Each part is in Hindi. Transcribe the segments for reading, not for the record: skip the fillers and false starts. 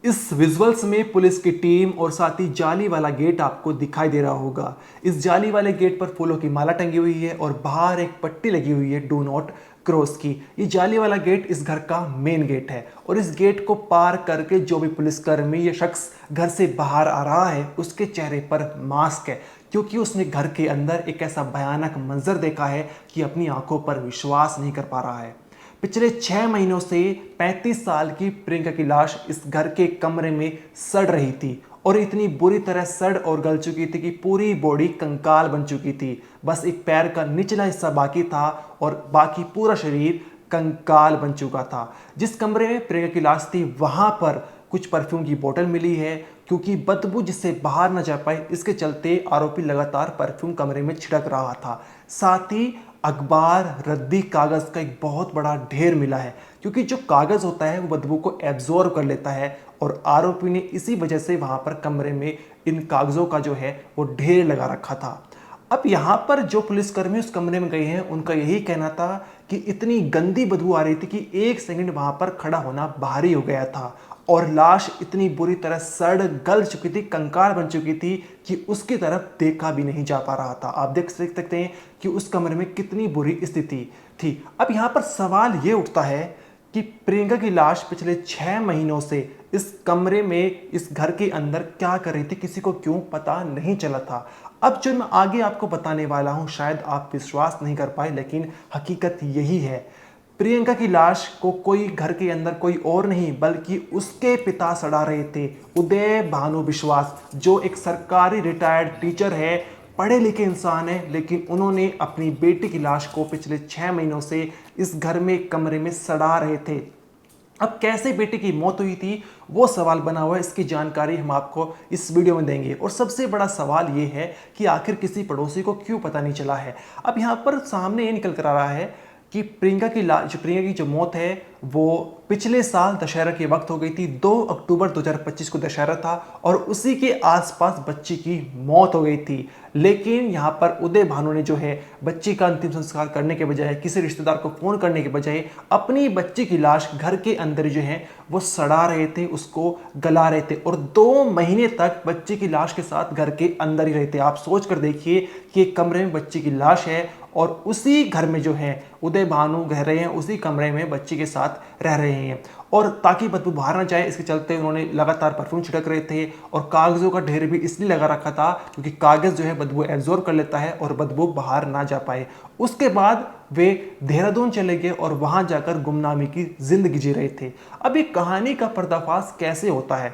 इस विजुअल्स में पुलिस की टीम और साथ ही जाली वाला गेट आपको दिखाई दे रहा होगा। इस जाली वाले गेट पर फूलों की माला टंगी हुई है और बाहर एक पट्टी लगी हुई है डू नॉट क्रॉस की। ये जाली वाला गेट इस घर का मेन गेट है और इस गेट को पार करके जो भी पुलिसकर्मी या शख्स घर से बाहर आ रहा है उसके चेहरे पर मास्क है, क्योंकि उसने घर के अंदर एक ऐसा भयानक मंजर देखा है कि अपनी आंखों पर विश्वास नहीं कर पा रहा है। पिछले 6 महीनों से 35 साल की प्रियंका की लाश इस घर के कमरे में सड़ रही थी और इतनी बुरी तरह सड़ और गल चुकी थी कि पूरी बॉडी कंकाल बन चुकी थी। बस एक पैर का निचला हिस्सा बाकी था और बाकी पूरा शरीर कंकाल बन चुका था। जिस कमरे में प्रियंका की लाश थी वहां पर कुछ परफ्यूम की बोतल मिली है, क्योंकि बदबू जिससे बाहर न जा पाए इसके चलते आरोपी लगातार परफ्यूम कमरे में छिड़क रहा था। साथ ही अखबार, रद्दी कागज का एक बहुत बड़ा ढेर मिला है, क्योंकि जो कागज होता है वो बदबू को एब्जॉर्ब कर लेता है और आरोपी ने इसी वजह से वहां पर कमरे में इन कागजों का जो है वो ढेर लगा रखा था। अब यहाँ पर जो पुलिसकर्मी उस कमरे में गए हैं उनका यही कहना था कि इतनी गंदी बदबू आ रही थी कि एक सेकंड वहां पर खड़ा होना भारी हो गया था और लाश इतनी बुरी तरह सड़ गल चुकी थी, कंकाल बन चुकी थी कि उसकी तरफ देखा भी नहीं जा पा रहा था। आप देख सकते हैं कि उस कमरे में कितनी बुरी स्थिति थी। अब यहाँ पर सवाल ये उठता है कि प्रियंका की लाश पिछले 6 महीनों से इस कमरे में इस घर के अंदर क्या कर रही थी, किसी को क्यों पता नहीं चला था। अब जो मैं आगे आपको बताने वाला हूं शायद आप विश्वास नहीं कर पाए, लेकिन हकीकत यही है। प्रियंका की लाश को कोई घर के अंदर कोई और नहीं बल्कि उसके पिता सड़ा रहे थे, उदय भानु विश्वास, जो एक सरकारी रिटायर्ड टीचर है, पढ़े लिखे इंसान है, लेकिन उन्होंने अपनी बेटी की लाश को पिछले 6 महीनों से इस घर में कमरे में सड़ा रहे थे। अब कैसे बेटी की मौत हुई थी वो सवाल बना हुआ है, इसकी जानकारी हम आपको इस वीडियो में देंगे। और सबसे बड़ा सवाल ये है कि आखिर किसी पड़ोसी को क्यों पता नहीं चला है। अब यहाँ पर सामने ये निकल कर आ रहा है कि प्रियंका की जो मौत है वो पिछले साल दशहरा के वक्त हो गई थी। 2 अक्टूबर 2025 को दशहरा था और उसी के आसपास बच्ची की मौत हो गई थी। लेकिन यहाँ पर उदय भानु ने जो है बच्ची का अंतिम संस्कार करने के बजाय, किसी रिश्तेदार को फोन करने के बजाय अपनी बच्ची की लाश घर के अंदर जो है वो सड़ा रहे थे, उसको गला रहे थे और 2 महीने तक बच्ची की लाश के साथ घर के अंदर ही रहे थे। आप सोच कर देखिए कि एक कमरे में बच्ची की लाश है और उसी घर में जो है उदय भानु रह रहे हैं, उसी कमरे में बच्ची के साथ रह रहे हैं। और ताकि बदबू बाहर ना जाए इसके चलते उन्होंने लगातार परफ्यूम छिड़क रहे थे और कागजों का ढेर भी इसलिए लगा रखा था क्योंकि कागज जो है बदबू एब्जॉर्ब कर लेता है और बदबू बाहर ना जा पाए। उसके बाद वे देहरादून चले गए और वहां जाकर गुमनामी की जिंदगी जी रहे थे। अब ये कहानी का पर्दाफाश कैसे होता है,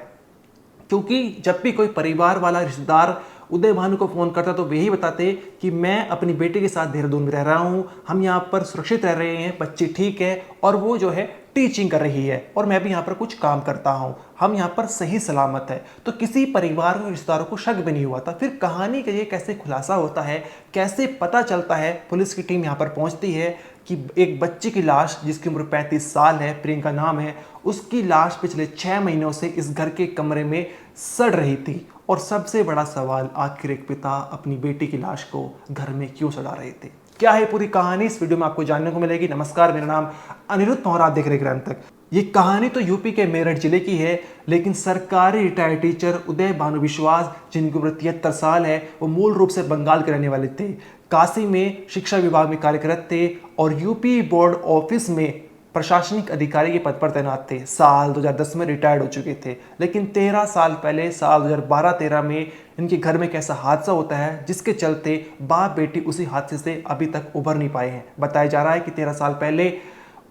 क्योंकि जब भी कोई परिवार वाला रिश्तेदार उदय भानु को फोन करता तो वे ही बताते कि मैं अपनी बेटी के साथ देहरादून में रह रहा हूं, हम यहाँ पर सुरक्षित रह रहे हैं, बच्ची ठीक है और वो जो है टीचिंग कर रही है और मैं भी यहाँ पर कुछ काम करता हूँ, हम यहाँ पर सही सलामत है। तो किसी परिवार और रिश्तेदारों को शक भी नहीं हुआ था। फिर कहानी का ये कैसे खुलासा होता है, कैसे पता चलता है, पुलिस की टीम यहाँ पर पहुंचती है कि एक बच्ची की लाश जिसकी उम्र 35 साल है, प्रियंका नाम है, उसकी लाश पिछले 6 महीनों से इस घर के कमरे में सड़ रही थी। और सबसे बड़ा सवाल, आखिर एक पिता अपनी बेटी की लाश को घर में क्यों सड़ा रहे थे। क्या है पूरी कहानी, इस वीडियो में आपको जानने को मिलेगी। नमस्कार, मेरा नाम अनिरुद्ध पवार, आप देख रहे हैं तक। ये कहानी तो यूपी के मेरठ जिले की है, लेकिन सरकारी रिटायर्ड टीचर उदय भानु विश्वास जिनकी उम्र 73 साल है, वो मूल रूप से बंगाल के रहने वाले थे। काशी में शिक्षा विभाग में कार्यरत थे और यूपी बोर्ड ऑफिस में प्रशासनिक अधिकारी के पद पर तैनात थे। साल 2010 में रिटायर्ड हो चुके थे, लेकिन 13 साल पहले साल 2012-13 में इनके घर में एक ऐसा हादसा होता है जिसके चलते बाप बेटी उसी हादसे से अभी तक उभर नहीं पाए हैं। बताया जा रहा है कि 13 साल पहले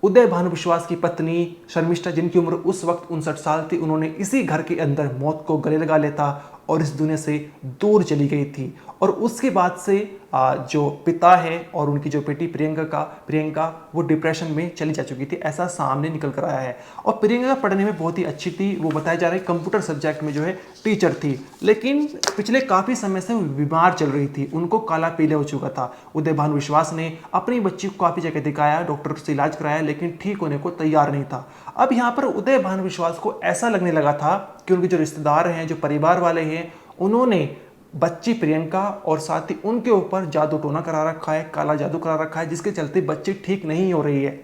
उदय भानु विश्वास की पत्नी शर्मिष्ठा, जिनकी उम्र उस वक्त 59 साल थी, उन्होंने इसी घर के अंदर मौत को गले लगा लिया था और इस दुनिया से दूर चली गई थी। और उसके बाद से जो पिता है और उनकी जो बेटी प्रियंका वो डिप्रेशन में चली जा चुकी थी, ऐसा सामने निकल कर आया है। और प्रियंका पढ़ने में बहुत ही अच्छी थी, वो बताया जा रहा है कंप्यूटर सब्जेक्ट में जो है टीचर थी, लेकिन पिछले काफ़ी समय से वो बीमार चल रही थी, उनको काला पीले हो चुका था। उदय भानु विश्वास ने अपनी बच्ची को काफ़ी जगह दिखाया, डॉक्टर से इलाज कराया, लेकिन ठीक होने को तैयार नहीं था। अब यहाँ पर उदय भानु विश्वास को ऐसा लगने लगा था कि उनके जो रिश्तेदार हैं, जो परिवार वाले हैं, उन्होंने बच्ची प्रियंका और साथ ही उनके ऊपर जादू टोना करा रखा है, काला जादू करा रखा है, जिसके चलते बच्ची ठीक नहीं हो रही है।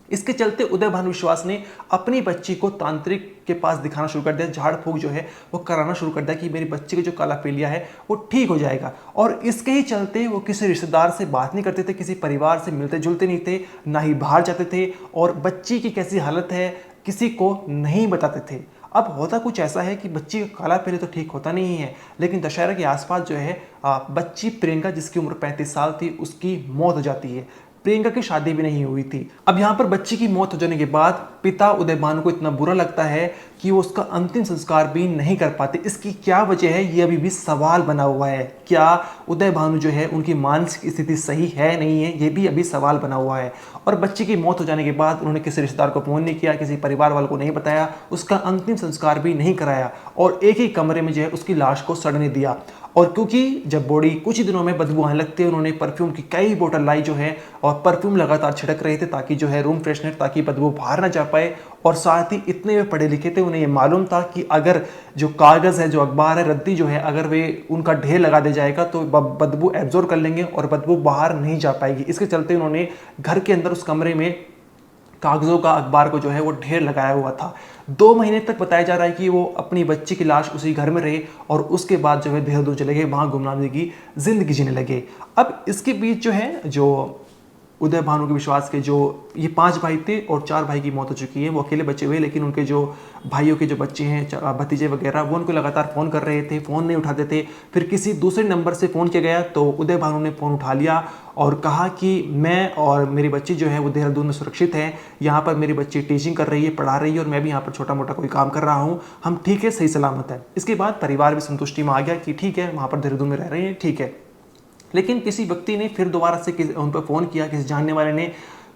इसके चलते उदय भानु विश्वास ने अपनी बच्ची को तांत्रिक के पास दिखाना शुरू कर दिया, झाड़ फूक जो है वो कराना शुरू कर दिया कि मेरी बच्ची का जो काला पीलिया है वो ठीक हो जाएगा। और इसके ही चलते वो किसी रिश्तेदार से बात नहीं करते थे, किसी परिवार से मिलते जुलते नहीं थे, ना ही बाहर जाते थे, और बच्ची की कैसी हालत है किसी को नहीं बताते थे। अब होता कुछ ऐसा है कि बच्ची का काला पीलिया तो ठीक होता नहीं है, लेकिन दशहरा के आसपास जो है बच्ची प्रियंका जिसकी उम्र 35 साल थी उसकी मौत हो जाती है। प्रियंका की शादी भी नहीं हुई थी। अब यहाँ पर बच्ची की मौत हो जाने के बाद पिता उदय भानु को इतना बुरा लगता है कि वो उसका अंतिम संस्कार भी नहीं कर पाते। इसकी क्या वजह है ये अभी भी सवाल बना हुआ है। क्या उदय भानु जो है उनकी मानसिक स्थिति सही है नहीं है, ये भी अभी सवाल बना हुआ है। और बच्ची की मौत हो जाने के बाद उन्होंने किसी रिश्तेदार को फोन नहीं किया, किसी परिवार वालों को नहीं बताया, उसका अंतिम संस्कार भी नहीं कराया, और एक ही कमरे में जो है उसकी लाश को सड़ने दिया। और क्योंकि जब बॉडी कुछ ही दिनों में बदबू आने लगती है, उन्होंने परफ्यूम की कई बोतल लाई जो है, और परफ्यूम लगातार छिड़क रहे थे ताकि जो है रूम फ्रेशनर, ताकि बदबू बाहर ना जा पाए। और साथ ही इतने वे पढ़े लिखे थे, उन्हें ये मालूम था कि अगर जो कागज़ है, जो अखबार है, रद्दी जो है, अगर वे उनका ढेर लगा दिया जाएगा तो बदबू एब्जॉर्ब कर लेंगे और बदबू बाहर नहीं जा पाएगी। इसके चलते उन्होंने घर के अंदर उस कमरे में कागजों का, अखबार को जो है वो ढेर लगाया हुआ था। 2 महीने तक बताया जा रहा है कि वो अपनी बच्ची की लाश उसी घर में रहे, और उसके बाद जो है देहरादून चले गए, वहाँ गुमनामी की जिंदगी जीने लगे। अब इसके बीच जो है, जो उदय भानु के विश्वास के जो ये 5 भाई थे और 4 भाई की मौत हो चुकी है, वो अकेले बचे हुए, लेकिन उनके जो भाइयों के जो बच्चे हैं, भतीजे वगैरह, वो उनको लगातार फ़ोन कर रहे थे, फ़ोन नहीं उठाते थे। फिर किसी दूसरे नंबर से फ़ोन किया गया तो उदय भानु ने फ़ोन उठा लिया और कहा कि मैं और मेरी बच्ची जो है वो देहरादून में सुरक्षित है, यहाँ पर मेरी बच्ची टीचिंग कर रही है, पढ़ा रही है, और मैं भी यहाँ पर छोटा मोटा कोई काम कर रहा हूँ, हम ठीक है, सही सलामत है। इसके बाद परिवार भी संतुष्टि में आ गया कि ठीक है, वहाँ पर देहरादून में रह रहे हैं, ठीक है। लेकिन किसी व्यक्ति ने फिर दोबारा से उन पर फ़ोन किया, किसी जानने वाले ने,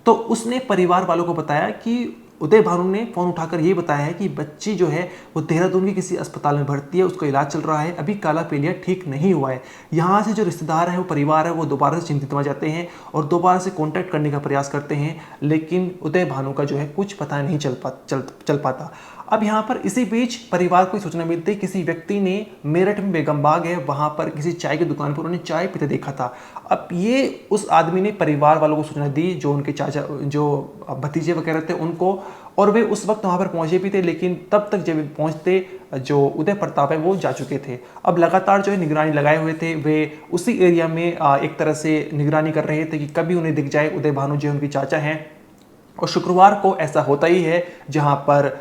तो उसने परिवार वालों को बताया कि उदय भानु ने फ़ोन उठाकर ये बताया है कि बच्ची जो है वो देहरादून के किसी अस्पताल में भर्ती है, उसका इलाज चल रहा है, अभी काला पीलिया ठीक नहीं हुआ है। यहाँ से जो रिश्तेदार है, वो परिवार है, वो दोबारा से चिंतित हो जाते हैं और दोबारा से कांटेक्ट करने का प्रयास करते हैं, लेकिन उदय भानु का जो है कुछ पता नहीं चल पाता। अब यहाँ पर इसी बीच परिवार को सूचना मिलती है, किसी व्यक्ति ने मेरठ में बेगमबाग है, वहाँ पर किसी चाय की दुकान पर उन्होंने चाय पीते देखा था। अब ये उस आदमी ने परिवार वालों को सूचना दी, जो उनके चाचा, जो भतीजे वगैरह थे उनको, और वे उस वक्त वहाँ पर पहुँचे भी थे, लेकिन तब तक जब पहुँचते जो उदय प्रताप है वो जा चुके थे। अब लगातार जो है निगरानी लगाए हुए थे, वे उसी एरिया में एक तरह से निगरानी कर रहे थे कि कभी उन्हें दिख जाए उदय भानु जो उनकी चाचा हैं। और शुक्रवार को ऐसा होता ही है, जहाँ पर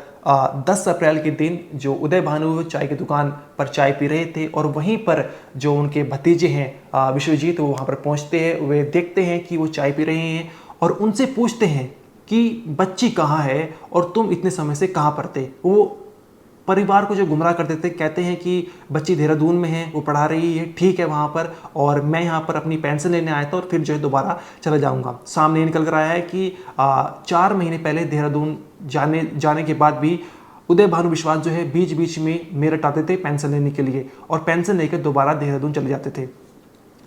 10 अप्रैल के दिन जो उदय भानु चाय की दुकान पर चाय पी रहे थे, और वहीं पर जो उनके भतीजे हैं विश्वजीत, वो वहाँ पर पहुँचते हैं। वे देखते हैं कि वो चाय पी रहे हैं और उनसे पूछते हैं कि बच्ची कहाँ है और तुम इतने समय से कहाँ पर थे। वो परिवार को जो गुमराह कर देते, कहते हैं कि बच्ची देहरादून में है, वो पढ़ा रही है, ठीक है वहाँ पर, और मैं यहाँ पर अपनी पेंशन लेने आया था और फिर जो है दोबारा चला जाऊँगा। सामने निकल कर आया है कि 4 महीने पहले देहरादून जाने के बाद भी उदय भानु विश्वास जो है बीच बीच में मेरठ आते थे पेंशन लेने के लिए, और पेंशन लेकर दोबारा देहरादून चले जाते थे।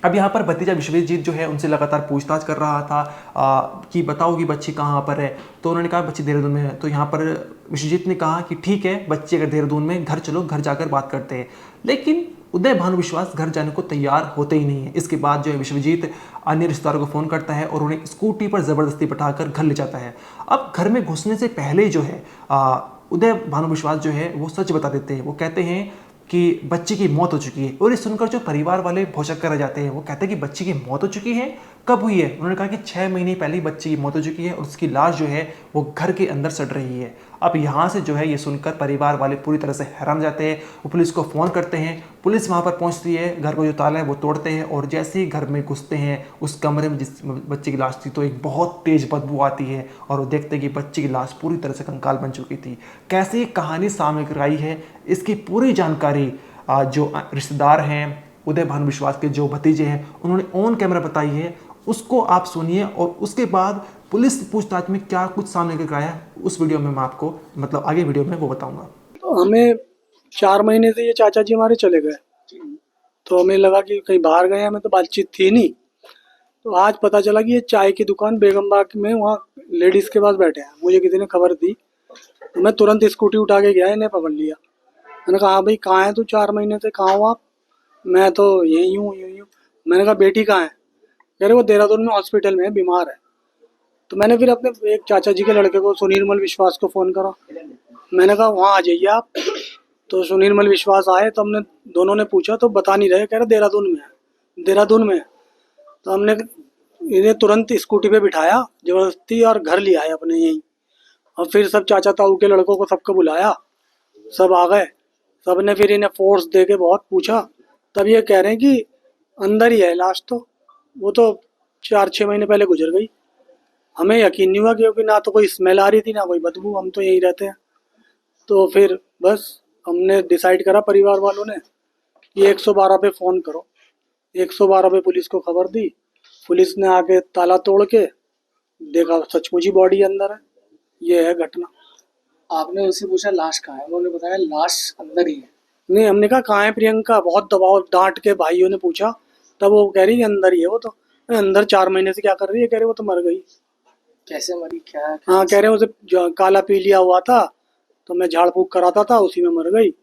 अब यहाँ पर भतीजा विश्वजीत जो है उनसे लगातार पूछताछ कर रहा था कि बताओ कि बच्ची कहाँ पर है। तो उन्होंने कहा बच्ची देहरादून में है। तो यहाँ पर विश्वजीत ने कहा कि ठीक है, बच्ची अगर देहरादून में, घर चलो, घर जाकर बात करते हैं। लेकिन उदय भानु विश्वास घर जाने को तैयार होते ही नहीं है। इसके बाद जो है विश्वजीत अन्य रिश्तेदारों को फ़ोन करता है और उन्हें स्कूटी पर ज़बरदस्ती बैठाकर घर ले जाता है। अब घर में घुसने से पहले जो है उदय भानु विश्वास जो है वो सच बता देते हैं। वो कहते हैं कि बच्ची की मौत हो चुकी है, और ये सुनकर जो परिवार वाले भौचक कर रह जाते हैं। वो कहते हैं कि बच्ची की मौत हो चुकी है, कब हुई है? उन्होंने कहा कि 6 महीने पहले ही बच्ची की मौत हो चुकी है और उसकी लाश जो है वो घर के अंदर सड़ रही है। अब यहाँ से जो है ये सुनकर परिवार वाले पूरी तरह से हैरान जाते हैं। वो पुलिस को फ़ोन करते हैं, पुलिस वहाँ पर पहुँचती है, घर को जो ताला है वो तोड़ते हैं, और जैसे ही घर में घुसते हैं उस कमरे में जिस बच्चे की लाश थी, तो एक बहुत तेज़ बदबू आती है, और वो देखते हैं कि बच्ची की लाश पूरी तरह से कंकाल बन चुकी थी। कैसे कहानी सामने आई है, इसकी पूरी जानकारी जो रिश्तेदार हैं, उदय भानु विश्वास के जो भतीजे हैं, उन्होंने ऑन कैमरा बताई है। उसको आप सुनिए, और उसके बाद पुलिस पूछताछ में क्या कुछ सामने लेकर आया, उस वीडियो में मैं आपको आगे वीडियो में वो बताऊंगा। तो हमें 4 महीने से ये चाचा जी हमारे चले गए, तो हमें लगा कि कहीं बाहर गए, हमें तो बातचीत थी नहीं। तो आज पता चला कि ये चाय की दुकान बेगमबाग में, वहाँ लेडीज के पास बैठे हैं। मुझे किसी ने खबर दी, तो मैं तुरंत स्कूटी उठा के गया, इन्हें पकड़ लिया। मैंने कहा हाँ भाई, कहाँ है तू? 4 महीने से कहाँ हो आप? मैं तो यही हूँ, यही हूँ। मैंने कहा बेटी कहाँ है? कह रहे वो देहरादून में हॉस्पिटल में है, बीमार है। तो मैंने फिर अपने एक चाचा जी के लड़के को सुनीरमल विश्वास को फ़ोन करा। मैंने कहा वहाँ आ जाइए आप। तो सुनीरमल विश्वास आए, तो हमने दोनों ने पूछा तो बता नहीं रहे, कह रहे देहरादून में है, देहरादून में है। तो हमने इन्हें तुरंत स्कूटी पे बिठाया ज़बरदस्ती और घर ले आए अपने यहीं। और फिर सब चाचा ताऊ के लड़कों को सबको बुलाया, सब आ गए। सब ने फिर इन्हें फोर्स दे के बहुत पूछा, तब ये कह रहे हैं कि अंदर ही है लाश। तो वो तो 4-6 महीने पहले गुजर गई। हमें यकीन नहीं हुआ, क्योंकि ना तो कोई स्मेल आ रही थी ना कोई बदबू, हम तो यहीं रहते हैं। तो फिर बस हमने डिसाइड करा परिवार वालों ने कि 112 पे फ़ोन करो। 112 पे पुलिस को खबर दी। पुलिस ने आके ताला तोड़ के देखा, सचमुच ही बॉडी अंदर है। ये है घटना। आपने उनसे पूछा लाश कहाँ है, उन्होंने बताया लाश अंदर ही है। नहीं, हमने कहा कहाँ है प्रियंका, बहुत दबाव डांट के भाइयों ने पूछा, तब वो कह रही है अंदर ही है वो तो। अंदर 4 महीने से क्या कर रही है, कह रहे वो तो मर गई। कैसे मरी, क्या है? हाँ, कह रहे उसे काला पीलिया हुआ था, तो मैं झाड़ फूक कराता था, उसी में मर गई।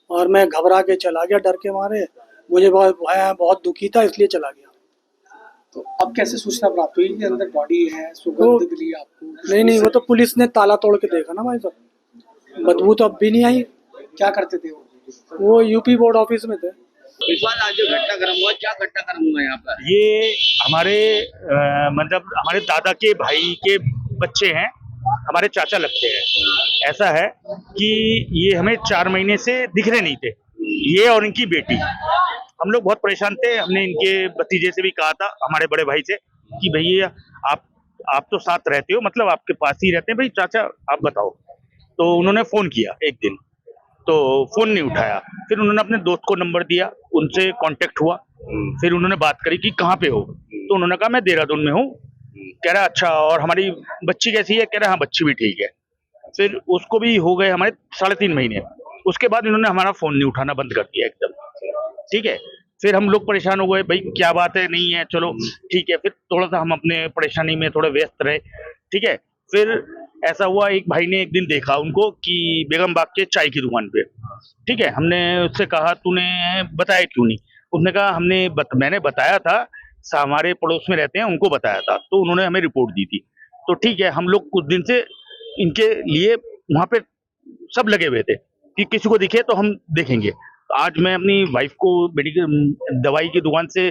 और मैं घबरा के चला गया डर के मारे, मुझे बहुत दुखी था, इसलिए चला गया। तो अब कैसे सूचना प्राप्त हुई कि अंदर बॉडी है, तो सुगंध मिली आपको? नहीं, वो तो पुलिस ने ताला तोड़ के देखा ना भाई साहब, बदबू तो अब भी नहीं आई। क्या करते थे वो यूपी बोर्ड ऑफिस में थे। विश्वास, आज जो घटनाक्रम हुआ, क्या घटनाक्रम हुआ यहाँ पर? ये हमारे मतलब हमारे दादा के भाई के बच्चे हैं, हमारे चाचा लगते हैं। ऐसा है कि ये हमें 4 महीने से दिख रहे नहीं थे, ये और इनकी बेटी। हम लोग बहुत परेशान थे। हमने इनके भतीजे से भी कहा था, हमारे बड़े भाई से, कि भैया आप तो साथ रहते हो, मतलब आपके पास ही रहते हैं, भाई चाचा आप बताओ। तो उन्होंने फोन किया एक दिन, तो फोन नहीं उठाया। फिर उन्होंने अपने दोस्त को नंबर दिया, उनसे कांटेक्ट हुआ। फिर उन्होंने बात करी कि कहाँ पे हो, तो उन्होंने कहा मैं देहरादून में हूँ। कह रहा अच्छा, और हमारी बच्ची कैसी है? कह रहा हाँ बच्ची भी ठीक है। फिर उसको भी हो गए हमारे 3.5 महीने। उसके बाद इन्होंने हमारा फोन नहीं उठाना बंद कर दिया एकदम। ठीक है, फिर हम लोग परेशान हो गए, भाई क्या बात है, नहीं है, चलो ठीक है। फिर थोड़ा सा हम अपने परेशानी में थोड़े व्यस्त रहे। ठीक है, फिर ऐसा हुआ, एक भाई ने एक दिन देखा उनको कि बेगम बाग के चाय की दुकान पे। ठीक है, हमने उससे कहा तूने बताया क्यों नहीं? उसने कहा मैंने बताया था, हमारे पड़ोस में रहते हैं, उनको बताया था, तो उन्होंने हमें रिपोर्ट दी थी। तो ठीक है, हम लोग कुछ दिन से इनके लिए वहां पे सब लगे हुए थे कि किसी को दिखे तो हम देखेंगे। आज मैं अपनी वाइफ को मेडिकल दवाई की दुकान से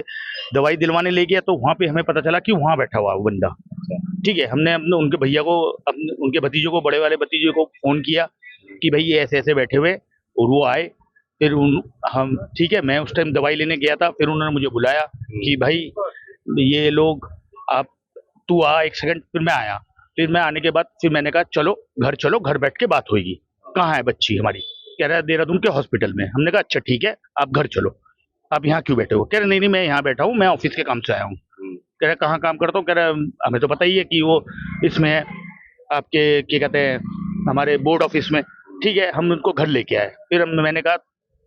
दवाई दिलवाने ले गया, तो वहां पे हमें पता चला कि वहां बैठा हुआ वो बंदा। ठीक है, हमने अपने उनके भैया को, उनके भतीजों को, बड़े वाले भतीजे को फोन किया कि भाई ये ऐसे ऐसे बैठे हुए, और वो आए। फिर हम ठीक है, मैं उस टाइम दवाई लेने गया था। फिर उन्होंने मुझे बुलाया कि भाई ये लोग, आप तू आ 1 सेकंड। फिर मैं आया। फिर मैं आने के बाद फिर मैंने कहा चलो, घर बैठ के बात होगी। कहाँ है बच्ची हमारी? कह रहा है देहरादून के हॉस्पिटल में। हमने कहा अच्छा ठीक है, आप घर चलो, आप यहाँ क्यों बैठे हो? कह रहे नहीं, मैं यहाँ बैठा हूँ, मैं ऑफिस के काम से आया हूँ। कह रहा कहाँ काम करता हूँ? कह रहा हमें तो पता ही है कि वो इसमें है, आपके क्या कहते हैं, हमारे बोर्ड ऑफिस में। ठीक है, हम उनको घर लेके आए। फिर मैंने कहा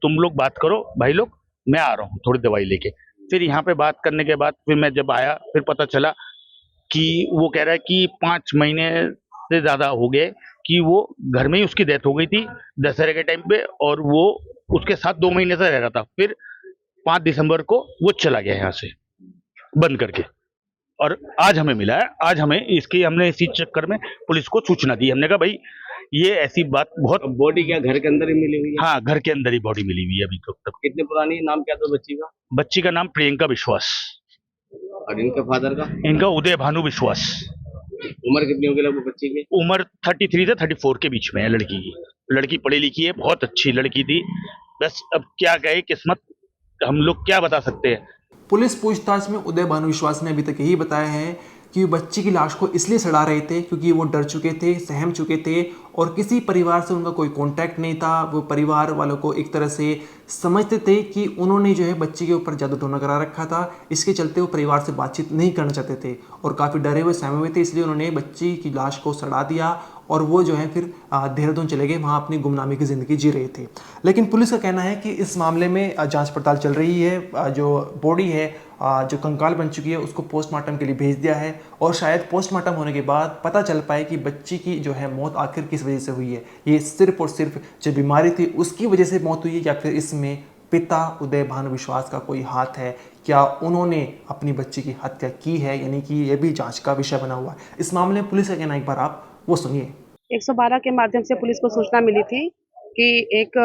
तुम लोग बात करो भाई लोग, मैं आ रहा हूँ थोड़ी दवाई लेके। फिर यहाँ पे बात करने के बाद फिर मैं जब आया, फिर पता चला कि वो कह रहा है कि 5 महीने से ज्यादा हो गए कि वो घर में ही उसकी डेथ हो गई थी दशहरे के टाइम पे, और वो उसके साथ 2 महीने से रह रहा था। फिर 5 दिसंबर को वो चला गया यहाँ से बंद करके, और आज हमें मिला है। आज हमने इसी चक्कर में पुलिस को सूचना दी। हमने कहा भाई ये ऐसी बात बहुत। बॉडी क्या घर के अंदर ही मिली हुई है? हाँ, घर के अंदर ही बॉडी मिली हुई है अभी तक। कितनी पुरानी है? नाम क्या था बच्ची का? बच्ची का नाम प्रियंका विश्वास, और इनके फादर का? इनका उदय भानु विश्वास। उम्र कितनी होगी लगभग बच्ची की? उम्र 33 से 34 के बीच में है लड़की की। लड़की पढ़ी लिखी है, बहुत अच्छी लड़की थी। बस अब क्या कहे किस्मत, हम लोग क्या बता सकते हैं। पुलिस पूछताछ में उदय भानु विश्वास ने अभी तक यही बताया है कि वो बच्ची की लाश को इसलिए सड़ा रहे थे क्योंकि वो डर चुके थे, सहम चुके थे, और किसी परिवार से उनका कोई कांटेक्ट नहीं था। वो परिवार वालों को एक तरह से समझते थे कि उन्होंने जो है बच्ची के ऊपर जादू टोना करा रखा था। इसके चलते वो परिवार से बातचीत नहीं करना चाहते थे और काफ़ी डरे हुए, सहमे हुए थे। इसलिए उन्होंने बच्ची की लाश को सड़ा दिया और वो जो है फिर देहरादून चले गए, वहाँ अपनी गुमनामी की ज़िंदगी जी रहे थे। लेकिन पुलिस का कहना है कि इस मामले में जांच पड़ताल चल रही है। जो बॉडी है, जो कंकाल बन चुकी है, उसको पोस्टमार्टम के लिए भेज दिया है, और शायद पोस्टमार्टम होने के बाद पता चल पाए कि बच्ची की जो है मौत आखिर किस वजह से हुई है। ये सिर्फ और सिर्फ जो बीमारी थी उसकी वजह से मौत हुई है, या फिर इसमें पिता उदय भानु विश्वास का कोई हाथ है, क्या उन्होंने अपनी बच्ची की हत्या की है, यानी कि ये भी जांच का विषय बना हुआ है। इस मामले में पुलिस का कहना एक बार आप वो सुनिए। 112 के माध्यम से पुलिस को सूचना मिली थी कि एक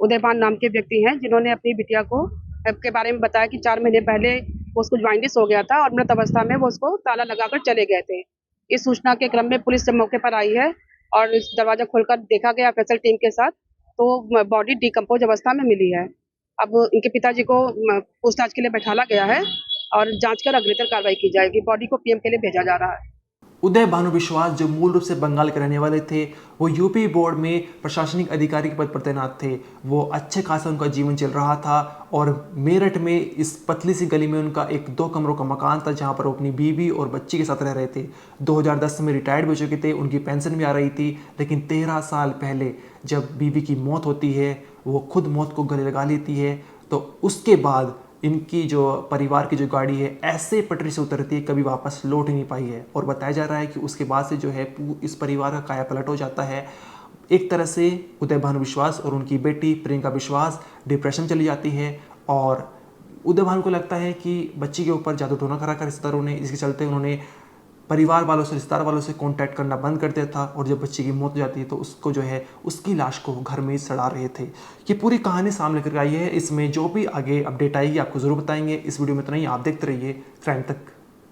उदयभान नाम के व्यक्ति हैं जिन्होंने अपनी बिटिया को के बारे में बताया कि 4 महीने पहले उसको जॉइंटिस हो गया था और मृत अवस्था में वो उसको ताला लगाकर चले गए थे। इस सूचना के क्रम में पुलिस जब मौके पर आई है और इस दरवाजा खोलकर देखा गया एफएसएल टीम के साथ, तो बॉडी डिकम्पोज अवस्था में मिली है। अब इनके पिताजी को पूछताछ के लिए बैठाला गया है और जांच कर अग्रेतर कार्रवाई की जाएगी। बॉडी को पीएम के लिए भेजा जा रहा है। उदय भानु विश्वास जो मूल रूप से बंगाल के रहने वाले थे, वो यूपी बोर्ड में प्रशासनिक अधिकारी के पद पर तैनात थे। वो अच्छे खासा उनका जीवन चल रहा था और मेरठ में इस पतली सी गली में उनका एक 2 कमरों का मकान था जहां पर वो अपनी बीवी और बच्ची के साथ रह रहे थे। 2010 में रिटायर्ड हो चुके थे, उनकी पेंशन भी आ रही थी, लेकिन 13 साल पहले जब बीवी की मौत होती है, वो खुद मौत को गले लगा लेती है, तो उसके बाद इनकी जो परिवार की जो गाड़ी है ऐसे पटरी से उतरती है, कभी वापस लौट ही नहीं पाई है। और बताया जा रहा है कि उसके बाद से जो है इस परिवार का काया पलट हो जाता है। एक तरह से उदय भानु विश्वास और उनकी बेटी प्रियंका विश्वास डिप्रेशन चली जाती है और उदय भानु को लगता है कि बच्ची के ऊपर जादू टोना करा कर रिश्तेदारों ने, इसके चलते उन्होंने परिवार वालों से, रिश्तेदार वालों से कांटेक्ट करना बंद कर दिया था और जब बच्ची की मौत हो जाती है तो उसको जो है उसकी लाश को घर में ही सड़ा रहे थे। ये पूरी कहानी सामने लेकर आई है। इसमें जो भी आगे अपडेट आएगी आपको ज़रूर बताएंगे। इस वीडियो में इतना ही, आप देखते रहिए क्राइम तक।